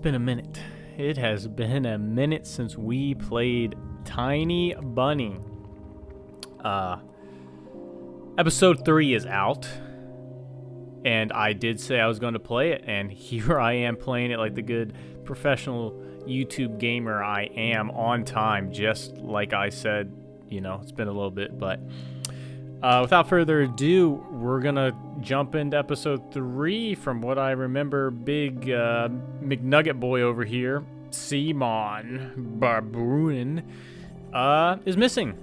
been a minute. It has been a minute since we played Tiny Bunny. Episode 3 is out. And I did say I was going to play it, and here I am playing it like the good professional YouTube gamer I am, on time, just like I said. You know, it's been a little bit, but without further ado, we're going to jump into episode 3. From what I remember, big McNugget boy over here, Simon Barboon, is missing.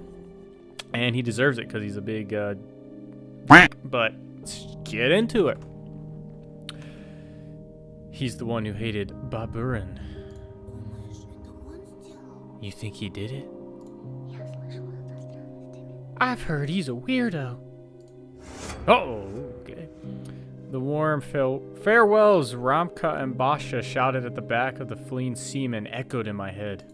And he deserves it because he's a big but let's get into it. He's the one who hated Baburin. You think he did it? I've heard he's a weirdo. Oh, okay. The warm farewells Ramka and Basha shouted at the back of the fleeing seaman echoed in my head.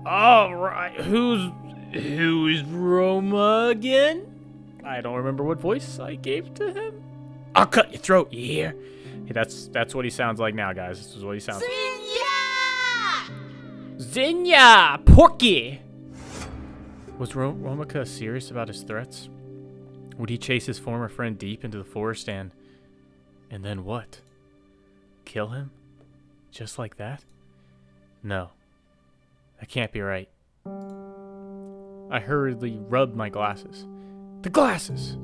All right, who is Roma again? I don't remember what voice I gave to him. I'll cut your throat, you hear? Hey, that's what he sounds like now, guys. This is what he sounds like. Zinnia! Porky! Was Romika serious about his threats? Would he chase his former friend deep into the forest and then what? Kill him? Just like that? No. That can't be right. I hurriedly rubbed my glasses. The glasses!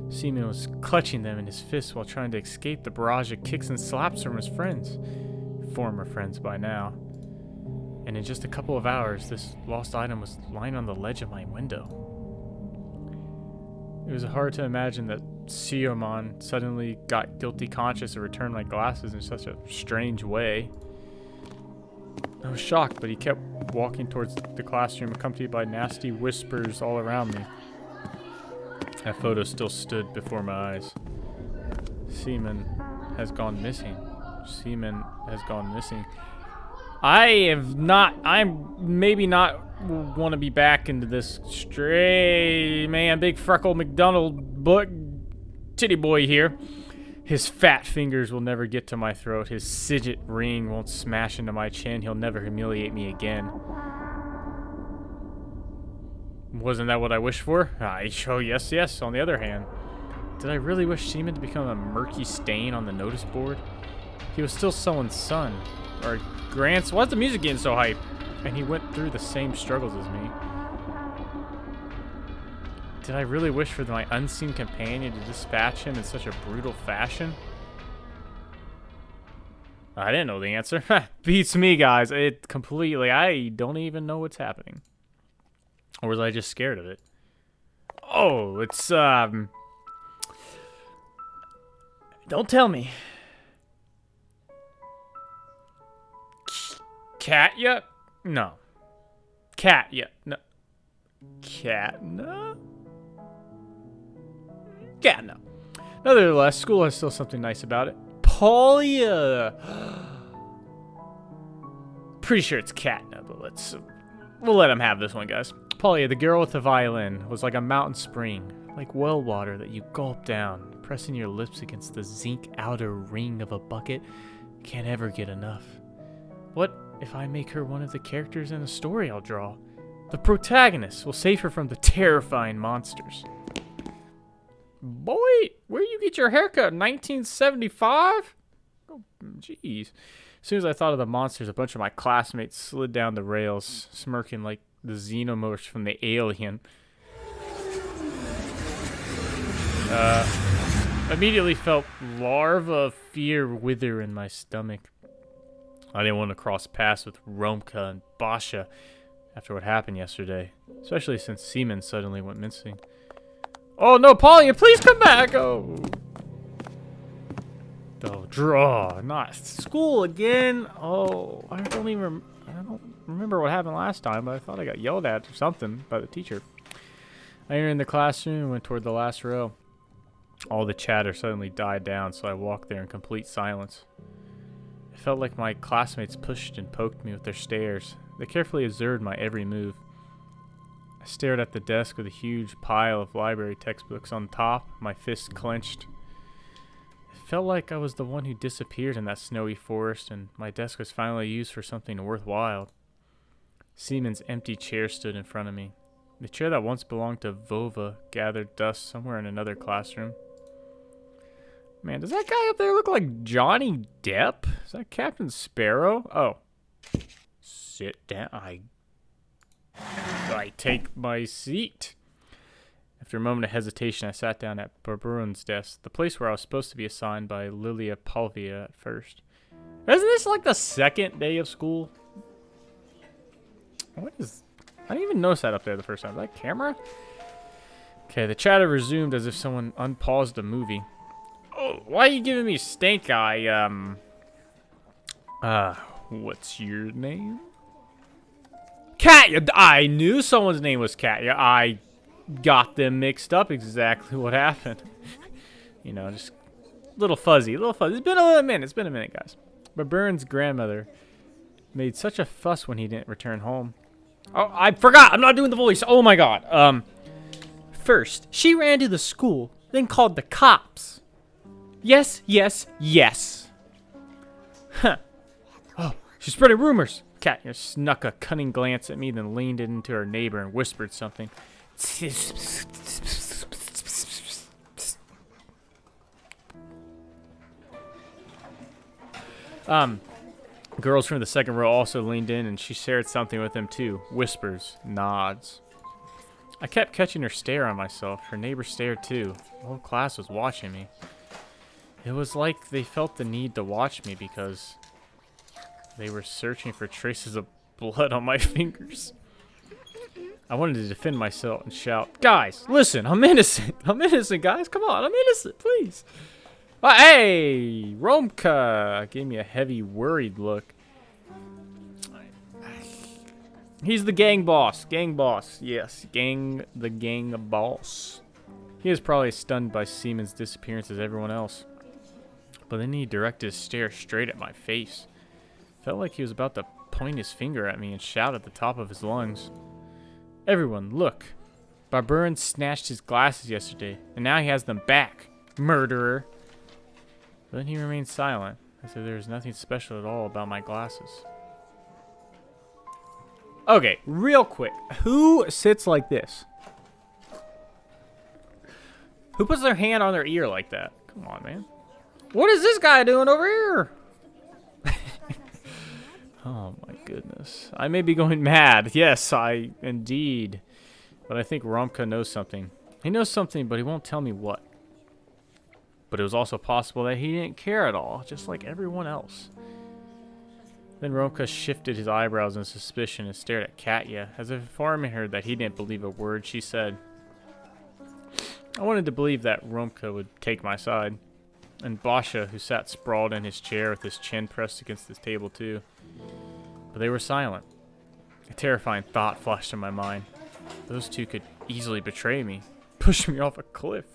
Seaman was clutching them in his fists while trying to escape the barrage of kicks and slaps from his friends. Former friends by now. And in just a couple of hours, this lost item was lying on the ledge of my window. It was hard to imagine that Siomon suddenly got guilty conscious and returned my glasses in such a strange way. I was shocked, but he kept walking towards the classroom, accompanied by nasty whispers all around me. That photo still stood before my eyes. Seaman has gone missing. Seaman has gone missing. I'm maybe not want to be back into this stray man, big freckle McDonald titty boy here. His fat fingers will never get to my throat. His signet ring won't smash into my chin. He'll never humiliate me again. Wasn't that what I wished for? Yes. On the other hand, did I really wish Seaman to become a murky stain on the notice board? He was still someone's son. Or Grant's. Why's the music getting so hype? And he went through the same struggles as me. Did I really wish for my unseen companion to dispatch him in such a brutal fashion? I didn't know the answer. Beats me, guys. It completely. I don't even know what's happening. Or was I just scared of it? Oh, it's, don't tell me. Katya? No. Katya? No. Katna? Katna. Nevertheless, school has still something nice about it. Polya! Pretty sure it's Katna, but we'll let him have this one, guys. Polya, the girl with the violin, was like a mountain spring, like well water that you gulp down, pressing your lips against the zinc outer ring of a bucket. Can't ever get enough. What if I make her one of the characters in a story I'll draw? The protagonist will save her from the terrifying monsters. Boy, where you get your haircut? 1975? Oh, jeez. As soon as I thought of the monsters, a bunch of my classmates slid down the rails, smirking like the xenomorphs from the Alien. Immediately felt larva of fear wither in my stomach. I didn't want to cross paths with Romka and Basha after what happened yesterday, especially since Seaman suddenly went missing. Oh no, Polya, please come back! Oh, draw, not school again. Oh, I don't remember what happened last time, but I thought I got yelled at or something by the teacher. I entered the classroom and went toward the last row. All the chatter suddenly died down, so I walked there in complete silence. It felt like my classmates pushed and poked me with their stares. They carefully observed my every move. I stared at the desk with a huge pile of library textbooks on top, my fists clenched. It felt like I was the one who disappeared in that snowy forest, and my desk was finally used for something worthwhile. Siemens' empty chair stood in front of me. The chair that once belonged to Vova gathered dust somewhere in another classroom. Man, does that guy up there look like Johnny Depp? Is that Captain Sparrow? Oh. Sit down. I take my seat. After a moment of hesitation, I sat down at Barburin's desk, the place where I was supposed to be assigned by Lilia Palvia at first. Isn't this like the second day of school? What is... I didn't even notice that up there the first time. Is that camera? Okay, the chatter resumed as if someone unpaused the movie. Oh, why are you giving me stink eye? What's your name? Katya! I knew someone's name was Katya. I got them mixed up exactly what happened. You know, just a little fuzzy, It's been a minute, guys. But Burns' grandmother made such a fuss when he didn't return home. Oh, I forgot. I'm not doing the voice. Oh my god. First, she ran to the school, then called the cops. Yes. Huh. Oh, she's spreading rumors. Katya snuck a cunning glance at me, then leaned into her neighbor and whispered something. Girls from the second row also leaned in, and she shared something with them too. Whispers, nods. I kept catching her stare on myself. Her neighbor stared too. The whole class was watching me. It was like they felt the need to watch me because they were searching for traces of blood on my fingers. I wanted to defend myself and shout, "Guys, listen, I'm innocent. I'm innocent, guys. Come on, I'm innocent, please." Hey, Romka gave me a heavy, worried look. He's the gang boss. Yes, the gang boss. He was probably as stunned by Siemens' disappearance as everyone else. But then he directed his stare straight at my face. Felt like he was about to point his finger at me and shout at the top of his lungs. Everyone, look. Barburin snatched his glasses yesterday, and now he has them back. Murderer. But then he remained silent, as if there was nothing special at all about my glasses. Okay, real quick. Who sits like this? Who puts their hand on their ear like that? Come on, man. What is this guy doing over here? Oh my goodness. I may be going mad. Yes, I indeed. But I think Romka knows something. He knows something, but he won't tell me what. But it was also possible that he didn't care at all, just like everyone else. Then Romka shifted his eyebrows in suspicion and stared at Katya, as if informing her that he didn't believe a word she said. I wanted to believe that Romka would take my side. And Basha, who sat sprawled in his chair with his chin pressed against his table too. But they were silent. A terrifying thought flashed in my mind. Those two could easily betray me, push me off a cliff.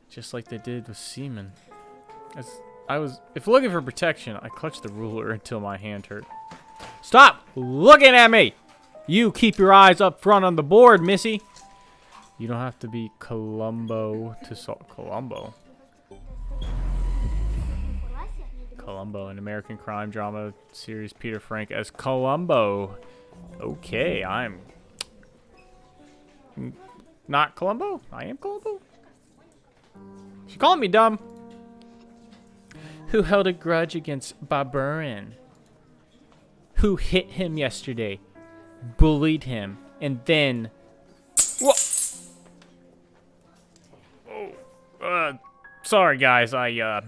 Just like they did with Seaman. If looking for protection, I clutched the ruler until my hand hurt. Stop looking at me! You keep your eyes up front on the board, missy. You don't have to be Columbo to solve Columbo. Columbo, an American crime drama series. Peter Frank as Columbo. Okay, I'm not Columbo. I am Columbo. She called me dumb. Who held a grudge against Barburin? Who hit him yesterday, bullied him, and then... Whoa! Oh, sorry guys, I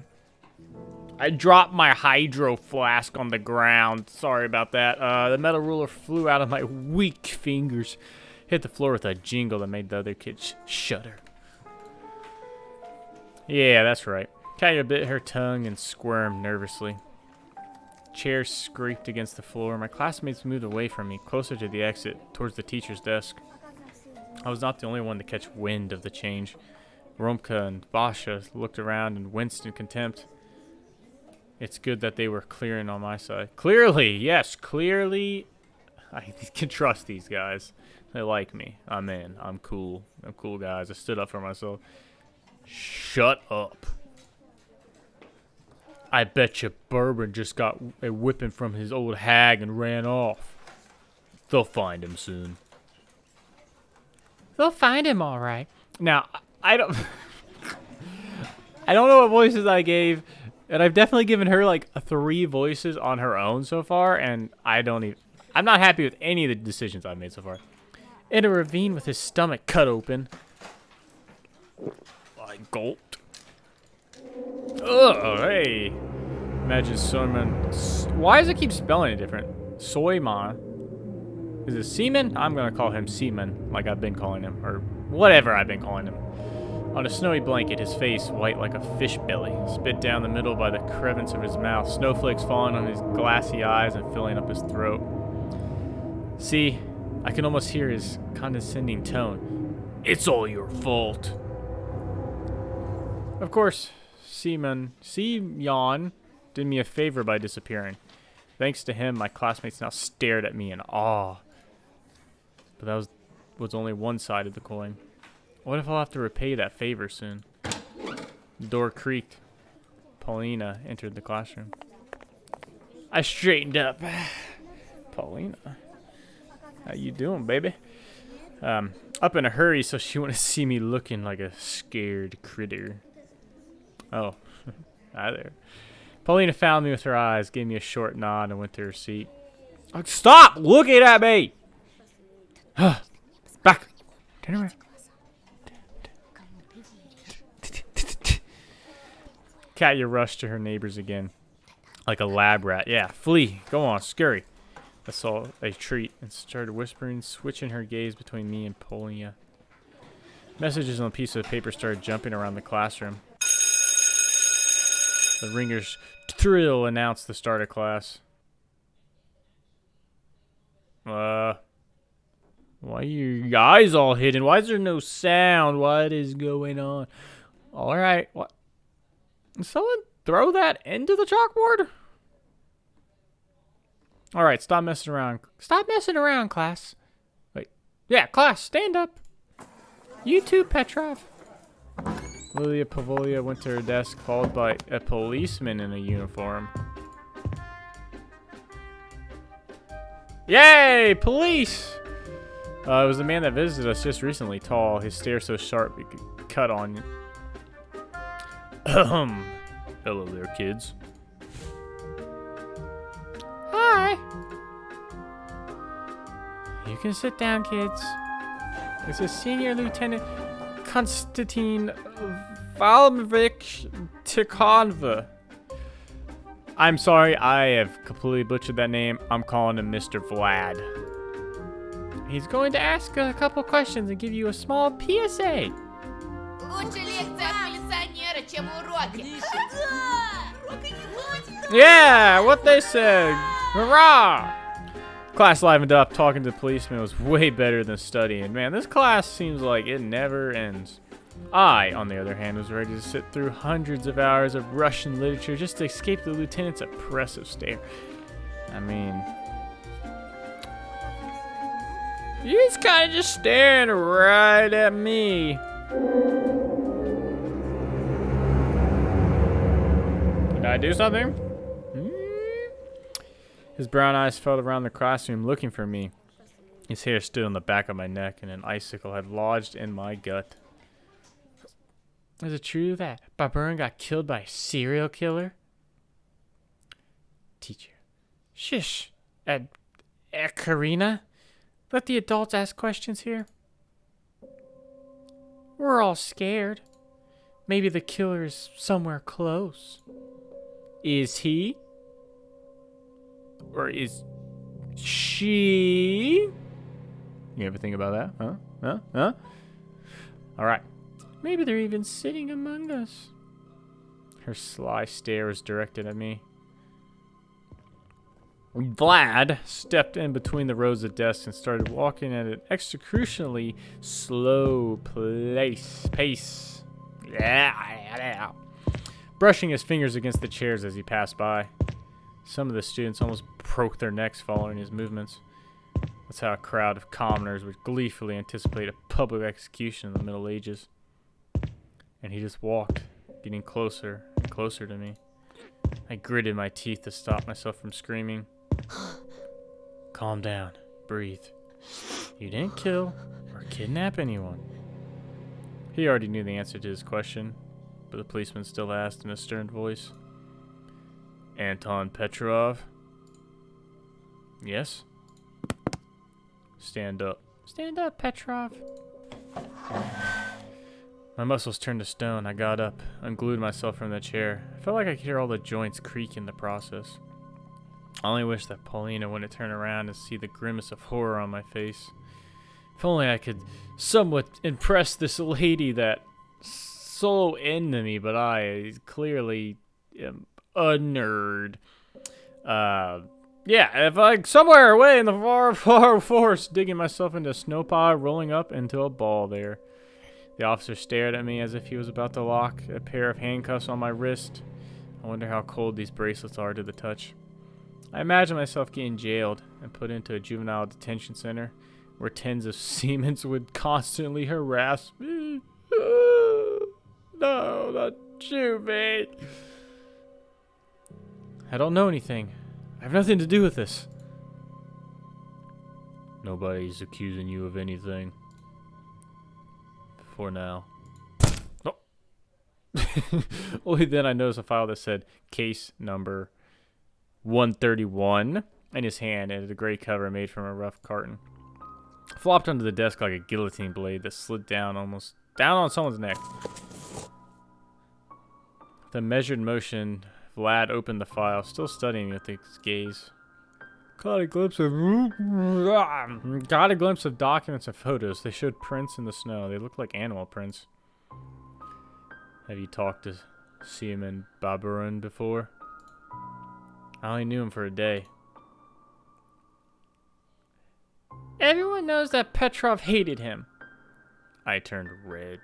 dropped my hydro flask on the ground. Sorry about that. The metal ruler flew out of my weak fingers, hit the floor with a jingle that made the other kids shudder. Yeah, that's right. Katya bit her tongue and squirmed nervously. Chairs scraped against the floor. My classmates moved away from me, closer to the exit, towards the teacher's desk. I was not the only one to catch wind of the change. Romka and Basha looked around and winced in contempt. It's good that they were clearing on my side. Clearly, yes, clearly. I can trust these guys. They like me. I'm in. I'm cool. I'm cool, guys. I stood up for myself. Shut up. I bet you Bourbon just got a whipping from his old hag and ran off. They'll find him soon. They'll find him all right. Now, I don't... I don't know what voices I gave, and I've definitely given her like 3 voices on her own so far, and I'm not happy with any of the decisions I've made so far. In a ravine with his stomach cut open. I gulped. Oh, hey. Imagine Soyman. Why does it keep spelling it different? Soyman. Is it Seaman? I'm going to call him Seaman, like I've been calling him, or whatever I've been calling him. On a snowy blanket, his face white like a fish belly, spit down the middle by the crevice of his mouth, snowflakes falling on his glassy eyes and filling up his throat. See, I can almost hear his condescending tone. It's all your fault. Of course, Seaman did me a favor by disappearing. Thanks to him, my classmates now stared at me in awe. But that was only one side of the coin. What if I'll have to repay that favor soon? The door creaked. Paulina entered the classroom. I straightened up. Paulina, how you doing, baby? Up in a hurry so she wouldn't see me looking like a scared critter. Oh, hi there. Paulina found me with her eyes, gave me a short nod, and went to her seat. Stop looking at me! Back! Turn around. Katya rushed to her neighbors again, like a lab rat. Yeah, flee. Go on, scurry. I saw a treat and started whispering, switching her gaze between me and Polina. Messages on a piece of paper started jumping around the classroom. The ringer's thrill announced the start of class. Why are your eyes all hidden? Why is there no sound? What is going on? All right, what? Someone throw that into the chalkboard? All right, stop messing around. Stop messing around, class. Wait. Yeah, class, stand up. You too, Petrov. Lilia Pavolia went to her desk, followed by a policeman in a uniform. Yay, police! It was the man that visited us just recently, tall, his stare so sharp it could cut on you. Hello there, kids. Hi. You can sit down, kids. This is Senior Lieutenant Konstantin Valmovich Tikhonova. I'm sorry, I have completely butchered that name. I'm calling him Mr. Vlad. He's going to ask a couple questions and give you a small PSA. Yeah, what they said. Hurrah! Class livened up. Talking to the policeman was way better than studying. Man, this class seems like it never ends. I, on the other hand, was ready to sit through hundreds of hours of Russian literature just to escape the lieutenant's oppressive stare. I mean, he's kind of just staring right at me. Did I do something? His brown eyes felt around the classroom looking for me. His hair stood on the back of my neck and an icicle had lodged in my gut. Is it true that Barbarin got killed by a serial killer? Teacher. Shush. Karina. Let the adults ask questions here. We're all scared. Maybe the killer is somewhere close. Is he? Or is she? You ever think about that? Huh? All right. Maybe they're even sitting among us. Her sly stare was directed at me. Vlad stepped in between the rows of desks and started walking at an executionally slow pace. Brushing his fingers against the chairs as he passed by. Some of the students almost broke their necks following his movements. That's how a crowd of commoners would gleefully anticipate a public execution in the Middle Ages. And he just walked, getting closer and closer to me. I gritted my teeth to stop myself from screaming. Calm down. Breathe. You didn't kill or kidnap anyone. He already knew the answer to his question, but the policeman still asked in a stern voice. Anton Petrov? Yes? Stand up. Stand up, Petrov. My muscles turned to stone. I got up, unglued myself from the chair. I felt like I could hear all the joints creak in the process. I only wish that Paulina wouldn't turn around and see the grimace of horror on my face. If only I could somewhat impress this lady that so into me, but I clearly am a nerd. Yeah, if I somewhere away in the far, far forest, digging myself into a snow pile, rolling up into a ball there. The officer stared at me as if he was about to lock a pair of handcuffs on my wrist. I wonder how cold these bracelets are to the touch. I imagine myself getting jailed and put into a juvenile detention center where tens of Siemens would constantly harass me. No, not you, mate. I don't know anything. I have nothing to do with this. Nobody's accusing you of anything. For now. Oh. Only then I noticed a file that said case number 131 in his hand and a gray cover made from a rough carton. Flopped onto the desk like a guillotine blade that slid down almost down on someone's neck. With a measured motion, Vlad opened the file, still studying with his gaze. Got a glimpse of documents and photos. They showed prints in the snow. They looked like animal prints. Have you talked to Seaman Baburun before? I only knew him for a day. Everyone knows that Petrov hated him. I turned red.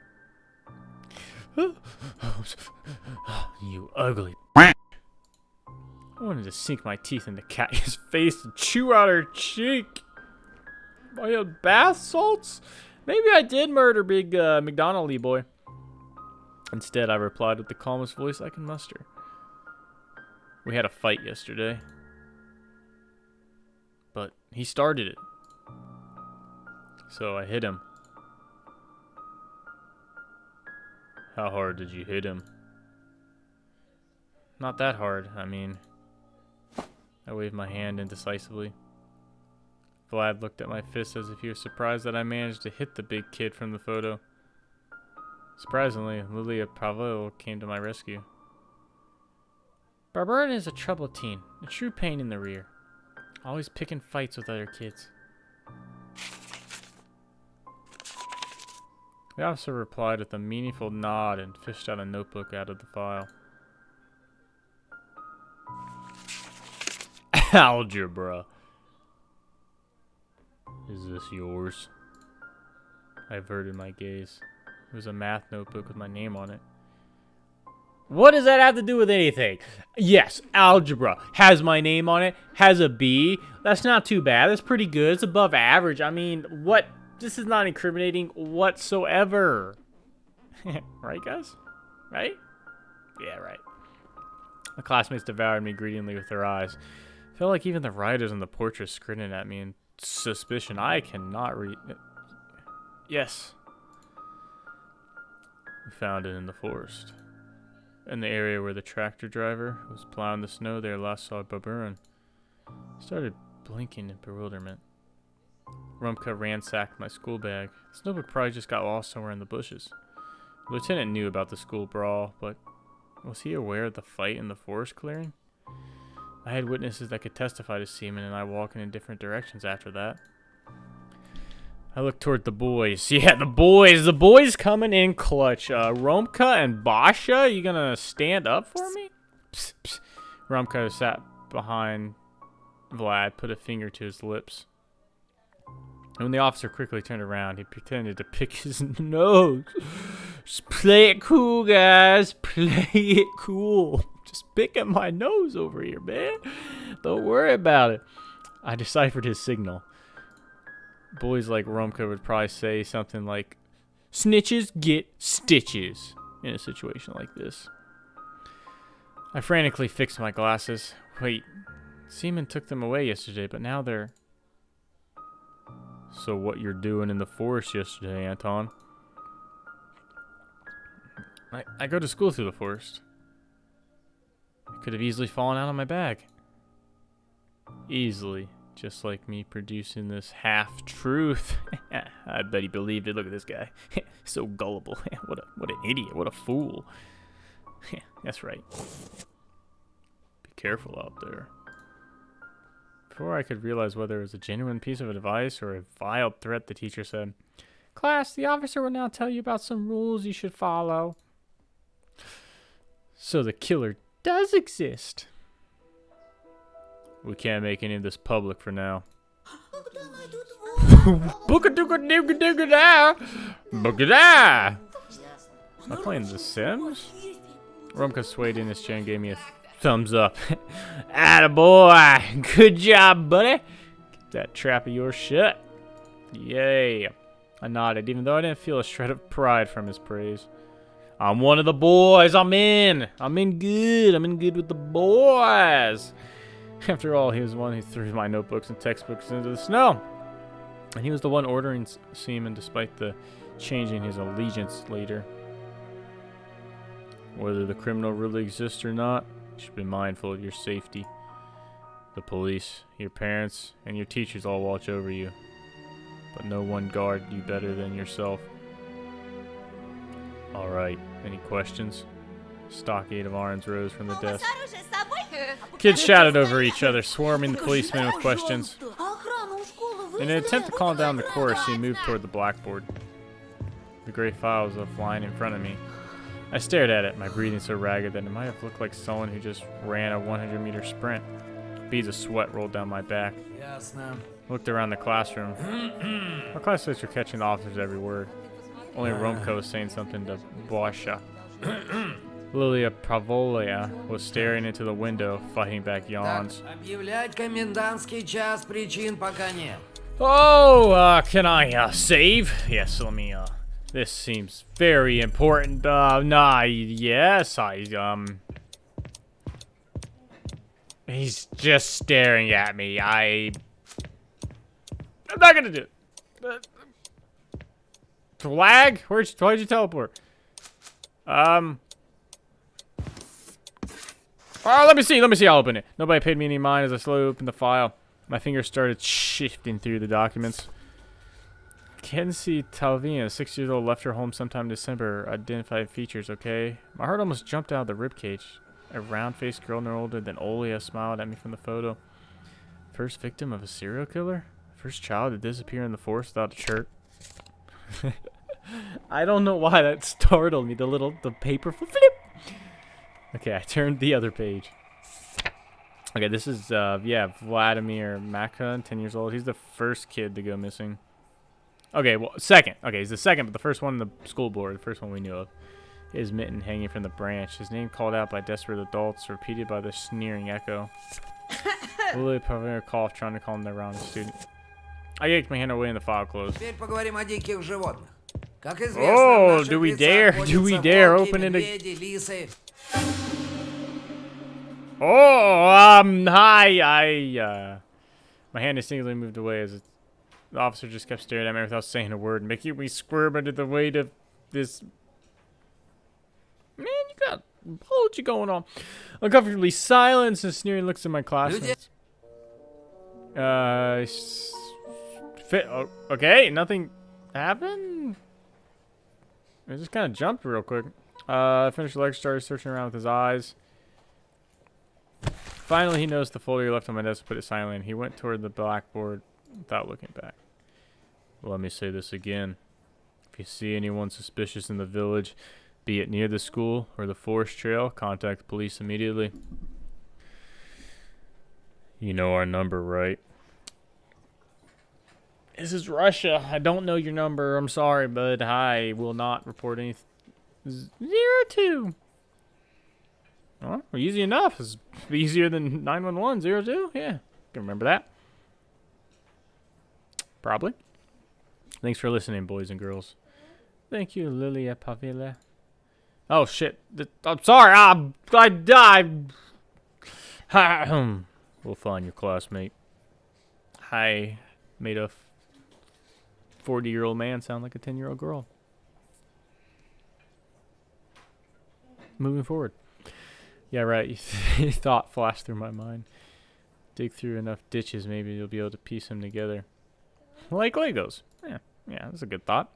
You ugly. I wanted to sink my teeth into Katya's face and chew out her cheek. I had bath salts? Maybe I did murder Big McDonald-y boy. Instead, I replied with the calmest voice I can muster. We had a fight yesterday. But he started it. So I hit him. How hard did you hit him? Not that hard, I mean... I waved my hand indecisively. Vlad looked at my fist as if he was surprised that I managed to hit the big kid from the photo. Surprisingly, Lilia Pavel came to my rescue. Barbarin is a troubled teen, a true pain in the rear. Always picking fights with other kids. The officer replied with a meaningful nod and fished out a notebook out of the file. Algebra. Is this yours? I averted my gaze. It was a math notebook with my name on it. What does that have to do with anything? Yes, algebra. Has my name on it. Has a B. That's not too bad. That's pretty good. It's above average. I mean, what? This is not incriminating whatsoever. Right, guys? Right? Yeah, right. My classmates devoured me greedily with their eyes. Felt like even the writers on the portraits grinning at me in suspicion. I cannot read. Yes. We found it in the forest. In the area where the tractor driver was plowing the snow there last saw Baburin. I started blinking in bewilderment. Rumka ransacked my school bag. This notebook probably just got lost somewhere in the bushes. The lieutenant knew about the school brawl, but was he aware of the fight in the forest clearing? I had witnesses that could testify to Seaman and I walking in different directions after that. I looked toward the boys. Yeah, the boys. The boys coming in clutch. Romka and Basha, you gonna stand up for me? Psst, psst. Romka sat behind Vlad, put a finger to his lips. And when the officer quickly turned around, he pretended to pick his nose. Just play it cool, guys. Play it cool. Just picking my nose over here, man. Don't worry about it. I deciphered his signal. Boys like Romka would probably say something like, snitches get stitches in a situation like this. I frantically fixed my glasses. Wait, Seaman took them away yesterday, but now they're... So what you're doing in the forest yesterday, Anton? I go to school through the forest. I could have easily fallen out of my bag. Easily. Just like me producing this half-truth. I bet he believed it. Look at this guy. So gullible. What an idiot. What a fool. That's right. Be careful out there. Before I could realize whether it was a genuine piece of advice or a vile threat, the teacher said, "Class, the officer will now tell you about some rules you should follow." So the killer does exist. We can't make any of this public for now. Booka-dooka-dooka-dooka-da! Booka-da! Am I playing The Sims? Rumka swayed in his chair and gave me a thumbs up. Attaboy! Good job, buddy! Get that trap of yours shut. Yay. I nodded, even though I didn't feel a shred of pride from his praise. I'm one of the boys. I'm in. I'm in good. I'm in good with the boys. After all, he was the one who threw my notebooks and textbooks into the snow. And he was the one ordering Seaman despite the changing his allegiance later. Whether the criminal really exists or not, you should be mindful of your safety. The police, your parents, and your teachers all watch over you. But no one guard you better than yourself. Alright, any questions? Stockade of arms rose from the desk. Kids shouted over each other, swarming the policemen with questions. In an attempt to calm down the chorus, he moved toward the blackboard. The gray files were flying in front of me. I stared at it, my breathing so ragged that it might have looked like someone who just ran a 100-meter sprint. Beads of sweat rolled down my back. Looked around the classroom. My classmates were catching the officers' every word. Only Romko was saying something to Boscha. Lilia Pravolia was staring into the window, fighting back yawns. Oh, can I save? Yes, let me, this seems very important. Yes, he's just staring at me. I'm not gonna do it. Flag? Why'd you teleport? Oh, let me see. I'll open it. Nobody paid me any mind as I slowly opened the file. My fingers started shifting through the documents. Kenzie Talvina, 6 years old, left her home sometime in December. Identified features, okay? My heart almost jumped out of the ribcage. A round-faced girl no older than Olia smiled at me from the photo. First victim of a serial killer? First child to disappear in the forest without a shirt? I don't know why that startled me. The paper flip. Okay, I turned the other page. Okay, this is, Vladimir Makha, 10 years old. He's the first kid to go missing. Okay, well, second. Okay, he's the second, but the first one in the school board, the first one we knew of. His mitten hanging from the branch. His name called out by desperate adults, repeated by the sneering echo. Lily Pavner coughed, trying to calm the round student. I yanked my hand away and the file closed. Oh, do we dare? Do we dare open it again? Oh, hi, my hand instinctively moved away as the officer just kept staring at me without saying a word, making me squirm under the weight of this. Man, you got a whole lot going on. Uncomfortably silent and sneering looks at my classmates. Okay, nothing happened? I just kind of jumped real quick. Finished the lecture, started searching around with his eyes. Finally, he noticed the folder he left on my desk and put it silently. He went toward the blackboard without looking back. Let me say this again. If you see anyone suspicious in the village, be it near the school or the forest trail, contact the police immediately. You know our number, right? This is Russia. I don't know your number. I'm sorry, but I will not report anything. 02. Well, easy enough. It's easier than 911 02. Yeah, can remember that. Probably. Thanks for listening, boys and girls. Thank you, Lilia Pavila. Oh shit! I'm sorry. I died. We'll find your classmate. I made a 40-year-old man sound like a 10-year-old girl. Moving forward. Yeah, right. Thought flashed through my mind. Dig through enough ditches, maybe you'll be able to piece them together. Like Legos. Yeah, that's a good thought.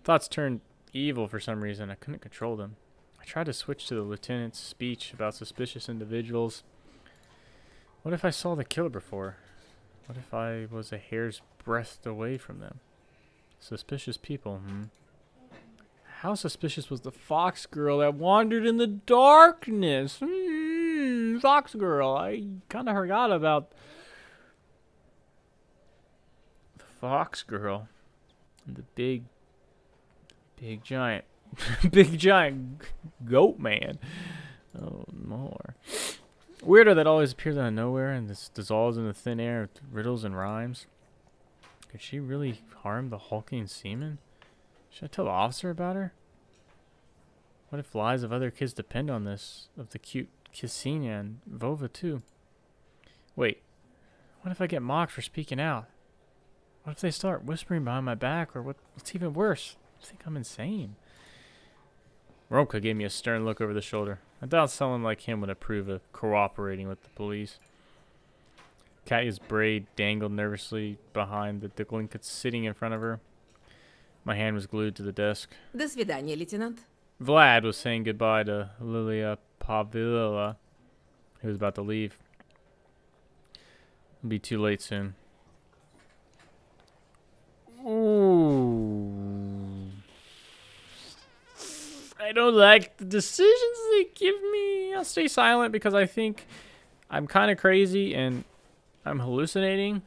Thoughts turned evil for some reason. I couldn't control them. I tried to switch to the lieutenant's speech about suspicious individuals. What if I saw the killer before? What if I was a hair's breadth away from them? Suspicious people, How suspicious was the fox girl that wandered in the darkness? Fox girl. I kind of forgot about the fox girl. And the big giant, big giant goat man. Oh, more. Weirdo that always appears out of nowhere and this dissolves into thin air with riddles and rhymes. Could she really harm the hulking seaman? Should I tell the officer about her? What if lives of other kids depend on this? Of the cute Ksenia and Vova too? Wait. What if I get mocked for speaking out? What if they start whispering behind my back? Or what's even worse? I think I'm insane. Romka gave me a stern look over the shoulder. I doubt someone like him would approve of cooperating with the police. Katya's braid dangled nervously behind the delinquent sitting in front of her. My hand was glued to the desk. До свидания, лейтенант. Vlad was saying goodbye to Lilia Pavlova, who was about to leave. It'll be too late soon. Ooh. I don't like the decisions they give me. I'll stay silent because I think I'm kind of crazy and I'm hallucinating.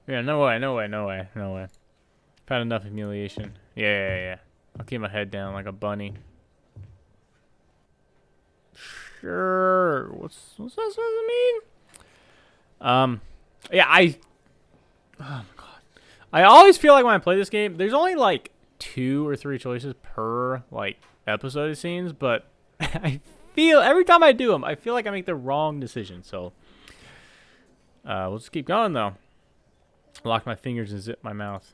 Yeah, no way. I've had enough humiliation. Yeah. I'll keep my head down like a bunny. Sure. What's that supposed to mean? Yeah, oh my god. I always feel like when I play this game, there's only like 2 or 3 choices per like episode it seems, but I feel every time I do them, I feel like I make the wrong decision. So we'll just keep going though. Lock my fingers and zip my mouth.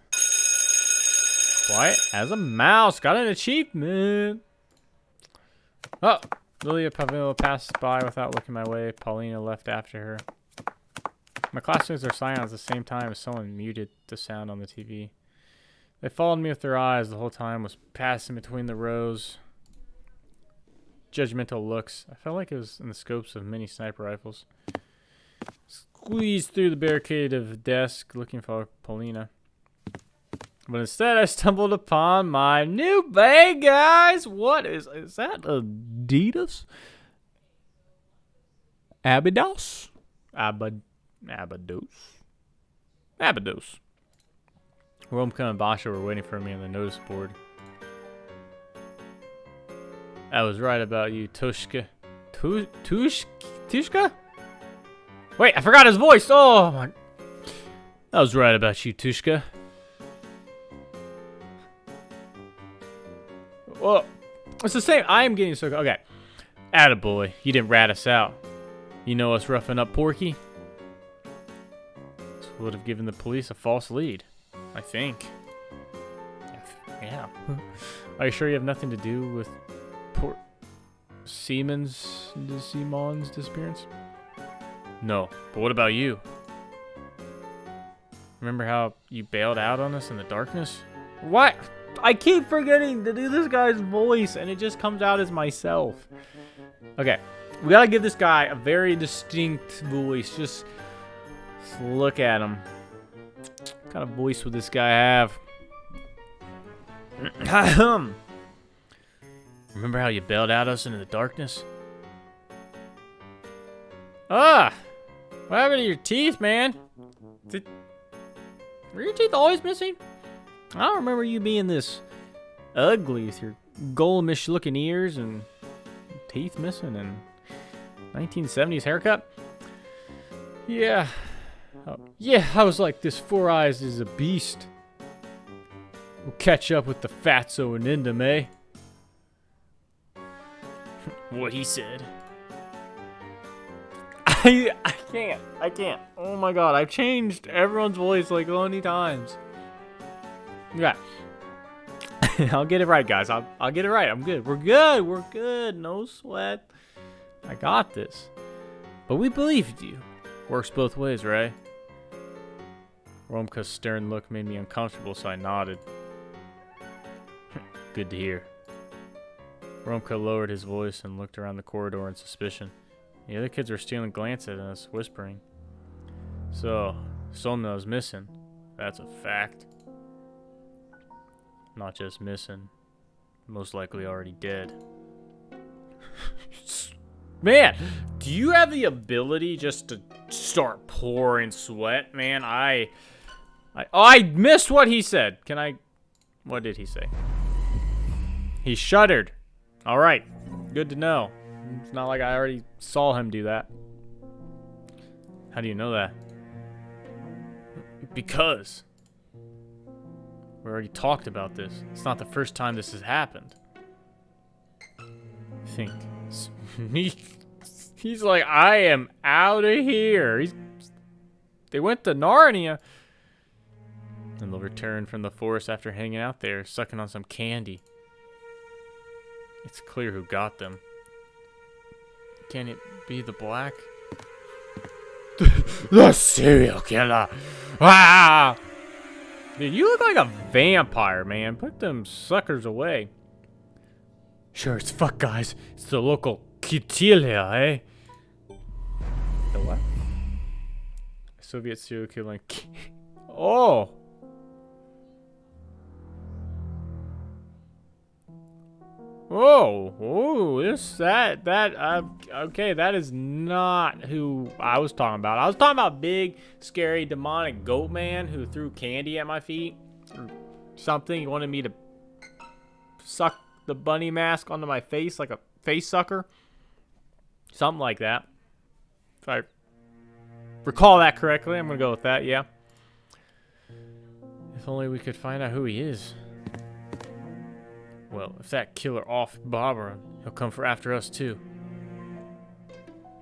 Quiet as a mouse. Got an achievement. Oh, Lilia Pavlova passed by without looking my way. Paulina left after her. My classmates are silent at the same time as someone muted the sound on the TV. They followed me with their eyes the whole time, was passing between the rows. Judgmental looks. I felt like it was in the scopes of many sniper rifles. Squeezed through the barricade of the desk looking for Paulina. But instead I stumbled upon my new bag, guys. What is that? Adidas? Abidos? Abidos. Romka and Basha were waiting for me on the notice board. I was right about you, Tushka. Tushka? Wait, I forgot his voice. Oh my. I was right about you, Tushka. Well, it's the same. I am getting so... Okay. Attaboy. You didn't rat us out. You know us roughing up Porky? This would have given the police a false lead. I think. Yeah. Are you sure you have nothing to do with Simon's disappearance? No. But what about you? Remember how you bailed out on us in the darkness? What? I keep forgetting to do this guy's voice, and it just comes out as myself. Okay, we gotta give this guy a very distinct voice. Just look at him. What kind of voice would this guy have? Remember how you bailed out us into the darkness? What happened to your teeth, man? Were your teeth always missing? I don't remember you being this ugly with your golemish looking ears and teeth missing and 1970s haircut. Yeah. Yeah, I was like this. Four Eyes is a beast. We'll catch up with the fatso and Indom, eh? what he said. I can't. Oh my god, I've changed everyone's voice like 20 times. Yeah. I'll get it right, guys. I'll get it right. I'm good. We're good. No sweat. I got this. But we believed you. Works both ways, right? Romka's stern look made me uncomfortable, so I nodded. Good to hear. Romka lowered his voice and looked around the corridor in suspicion. The other kids were stealing glances at us, whispering. So, Solna is missing. That's a fact. Not just missing. Most likely already dead. Man, do you have the ability just to start pouring sweat, man? I missed what he said. What did he say? He shuddered. All right, good to know. It's not like I already saw him do that. How do you know that? Because we already talked about this. It's not the first time this has happened. Think. He's like, I am out of here. They went to Narnia. And they'll return from the forest after hanging out there, sucking on some candy. It's clear who got them. Can it be the black? The serial killer! Ah! Dude, you look like a vampire, man. Put them suckers away. Sure as fuck, guys. It's the local Kitilia, eh? The what? Soviet serial killer. Oh! Okay, that is not who I was talking about. I was talking about big, scary, demonic goat man who threw candy at my feet or something. He wanted me to suck the bunny mask onto my face like a face sucker. Something like that. If I recall that correctly, I'm going to go with that, yeah. If only we could find out who he is. Well, if that killer off Barbara, he'll come for after us too.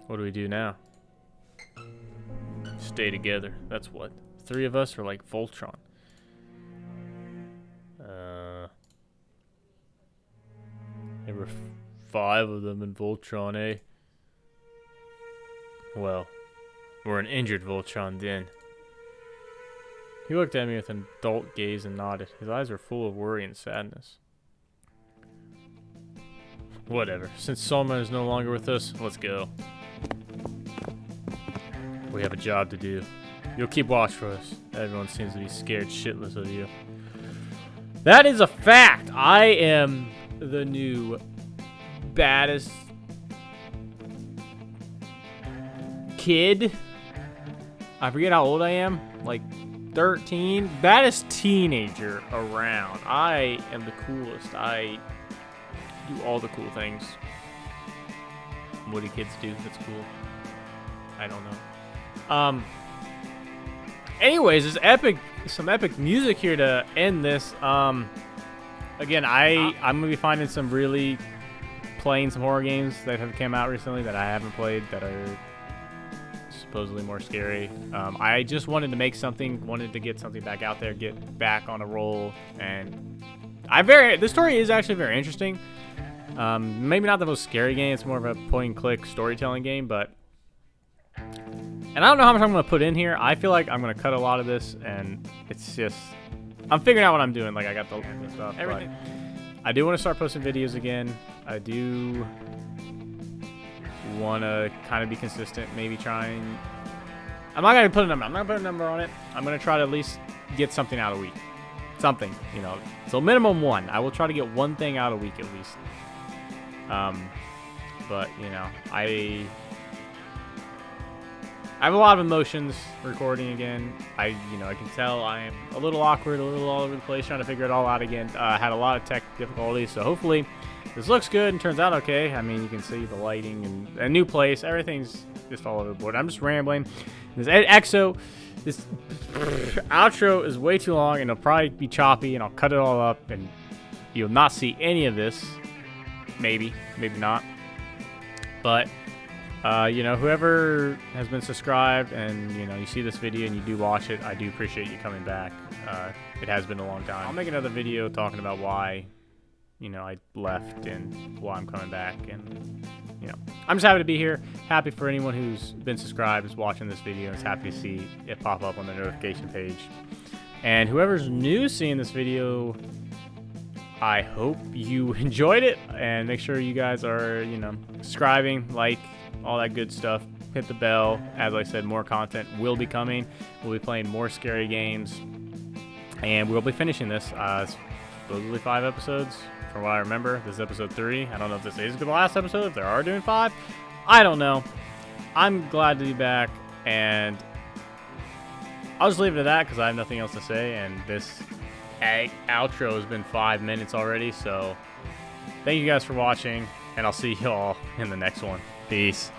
What do we do now? Stay together. That's what? 3 of us are like Voltron. There were 5 of them in Voltron, eh? Well, we're an injured Voltron then. He looked at me with an adult gaze and nodded. His eyes were full of worry and sadness. Whatever. Since Soma is no longer with us, let's go. We have a job to do. You'll keep watch for us. Everyone seems to be scared shitless of you. That is a fact. I am the new baddest kid. I forget how old I am. Like 13. Baddest teenager around. I am the coolest. I do all the cool things. What do kids do that's cool? I don't know. Anyways, there's some epic music here to end this. Again, I'm gonna be finding playing some horror games that have come out recently that I haven't played that are supposedly more scary. I just wanted to make something, wanted to get something back out there, get back on a roll, and this story is actually very interesting. Maybe not the most scary game. It's more of a point-and-click storytelling game, but... And I don't know how much I'm going to put in here. I feel like I'm going to cut a lot of this, and it's just... I'm figuring out what I'm doing. Like, I got the stuff. Everything. I do want to start posting videos again. I do want to kind of be consistent. Maybe trying... I'm not going to put a number. I'm not going to put a number on it. I'm going to try to at least get something out a week. Something, you know. So minimum 1. I will try to get 1 thing out a week at least. But you know, I have a lot of emotions recording again. I can tell I am a little awkward, a little all over the place, trying to figure it all out again. Had a lot of tech difficulties, so hopefully this looks good and turns out okay. I mean, you can see the lighting and a new place. Everything's just all over the board. I'm just rambling. This outro is way too long, and it'll probably be choppy, and I'll cut it all up, and you'll not see any of this. Maybe not. But you know, whoever has been subscribed and, you know, you see this video and you do watch it, I do appreciate you coming back. It has been a long time. I'll make another video talking about why, you know, I left and why I'm coming back. And, you know, I'm just happy to be here. Happy for anyone who's been subscribed, is watching this video, and is happy to see it pop up on the notification page. And whoever's new seeing this video, I hope you enjoyed it, and make sure you guys are, you know, subscribing, like, all that good stuff. Hit the bell. As I said, more content will be coming. We'll be playing more scary games, and we'll be finishing this. Supposedly 5 episodes, from what I remember. This is episode 3. I don't know if this is the last episode, if they are doing 5. I don't know. I'm glad to be back, and I'll just leave it at that because I have nothing else to say, and this outro has been 5 minutes already. So thank you guys for watching, and I'll see you all in the next one. Peace.